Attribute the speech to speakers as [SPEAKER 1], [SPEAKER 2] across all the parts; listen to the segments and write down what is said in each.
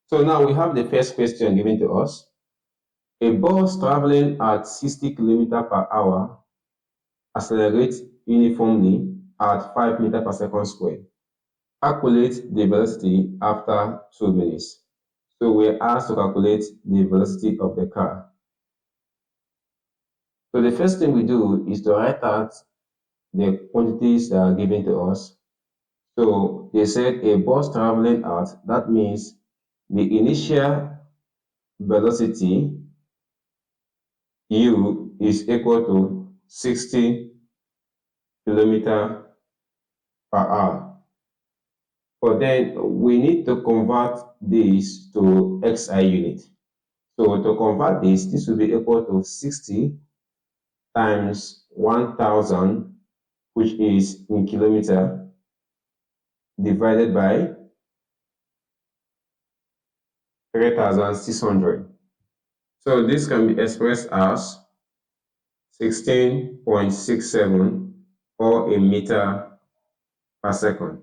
[SPEAKER 1] So now we have the first question given to us. A bus traveling at 60 km/h accelerates uniformly at 5 meters per second squared. Calculate the velocity after 2 minutes. So we're asked to calculate the velocity of the car. So the first thing we do is to write out the quantities that are given to us. So they said a bus traveling at, that means the initial velocity u is equal to 60 km/h. But then we need to convert this to SI unit. So to convert this will be equal to 60 times 1000, which is in kilometer, divided by 3600. So this can be expressed as 16.67 or a meter per second.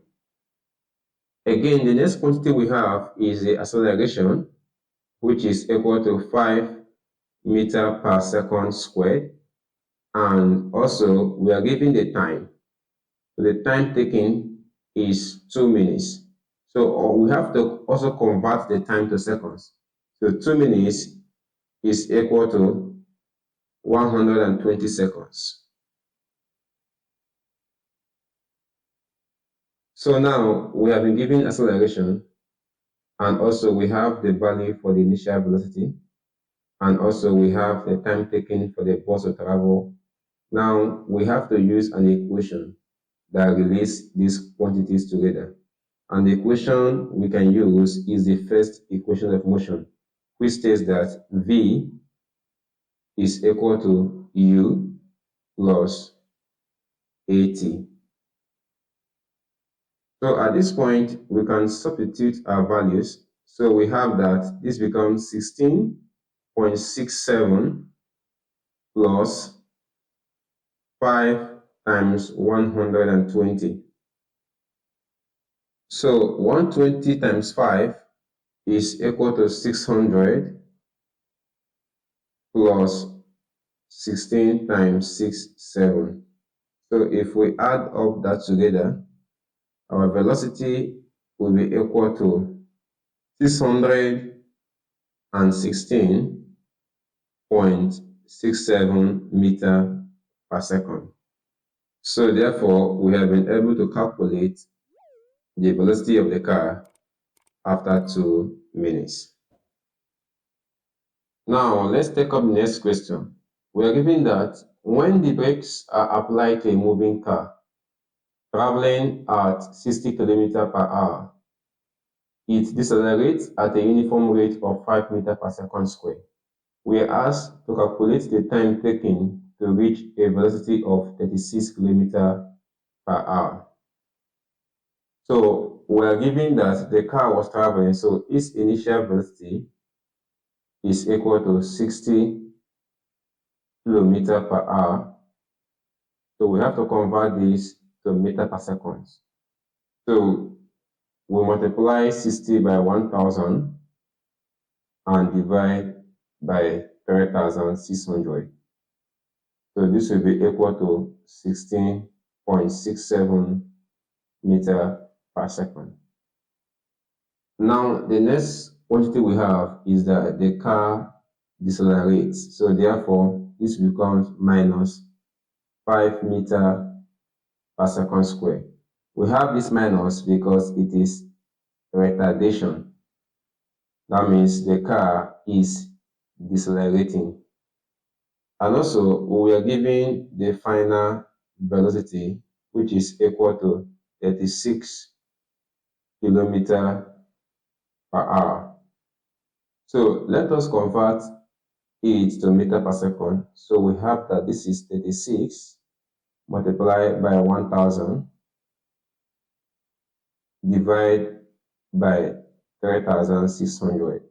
[SPEAKER 1] Again, the next quantity we have is the acceleration, which is equal to 5 meters per second squared. And also, we are given the time. So the time taken is 2 minutes. So we have to also convert the time to seconds. So 2 minutes is equal to 120 seconds. So now we have been given acceleration, and also we have the value for the initial velocity, and also we have the time taken for the bus to travel. Now we have to use an equation that relates these quantities together. And the equation we can use is the first equation of motion, which states that V is equal to U plus AT. So at this point, we can substitute our values. So we have that this becomes 16.67 plus 5 times 120. So 120 times 5 is equal to 600 plus 16 times 6, 7. So if we add up that together, our velocity will be equal to 616.67 meters per second. So therefore, we have been able to calculate the velocity of the car after 2 minutes. Now, let's take up the next question. We are given that when the brakes are applied to a moving car traveling at 60 km/h, it decelerates at a uniform rate of 5 meters per second squared. We are asked to calculate the time taken to reach a velocity of 36 km/h. So we are given that the car was traveling, so its initial velocity is equal to 60 km/h. So we have to convert this to meter per second. So we multiply 60 by 1000 and divide by 3600. So this will be equal to 16.67 meters per second. Now, the next quantity we have is that the car decelerates. So therefore, this becomes minus 5 meters per second squared. We have this minus because it is retardation. That means the car is decelerating. And also, we are given the final velocity, which is equal to 36 km/h. So let us convert it to meter per second. So we have that this is 36 multiplied by 1000 divided by 3600.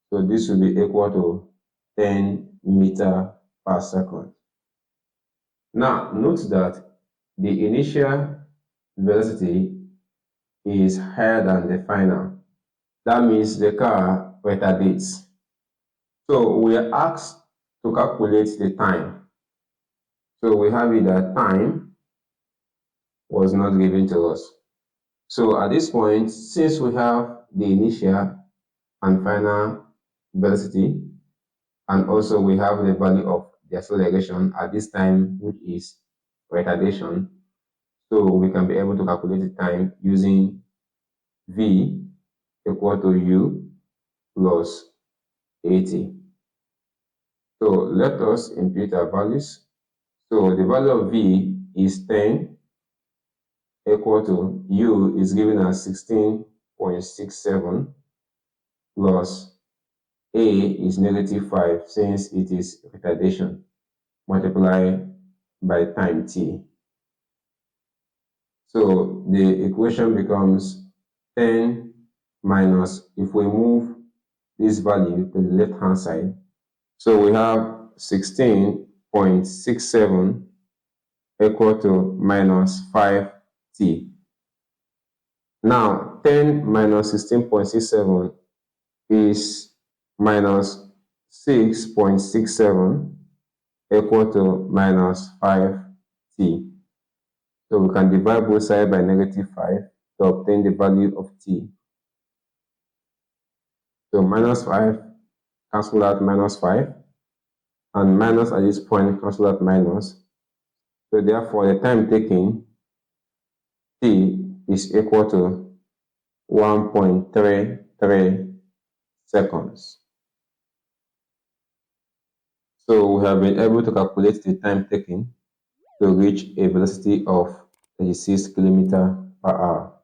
[SPEAKER 1] So this will be equal to 10 meters per second. Now note that the initial velocity is higher than the final. That means the car retardates. So we are asked to calculate the time. So we have it that time was not given to us. So at this point, since we have the initial and final velocity, and also we have the value of the acceleration at this time, which is retardation, so we can be able to calculate the time using v equal to u plus 80. So let us input our values. So the value of v is 10 equal to u is given as 16.67 plus a is -5 since it is retardation multiplied by time t. So the equation becomes 10 minus, if we move this value to the left hand side, so we have 16.67 equal to minus 5t. Now 10 minus 16.67 is minus 6.67 equal to minus 5t. So we can divide both sides by -5 to obtain the value of t. So minus 5 cancel out minus 5, and minus at this point cancel out minus. So therefore the time taken, t, is equal to 1.33 seconds. So we have been able to calculate the time taken to reach a velocity of 36 km/h.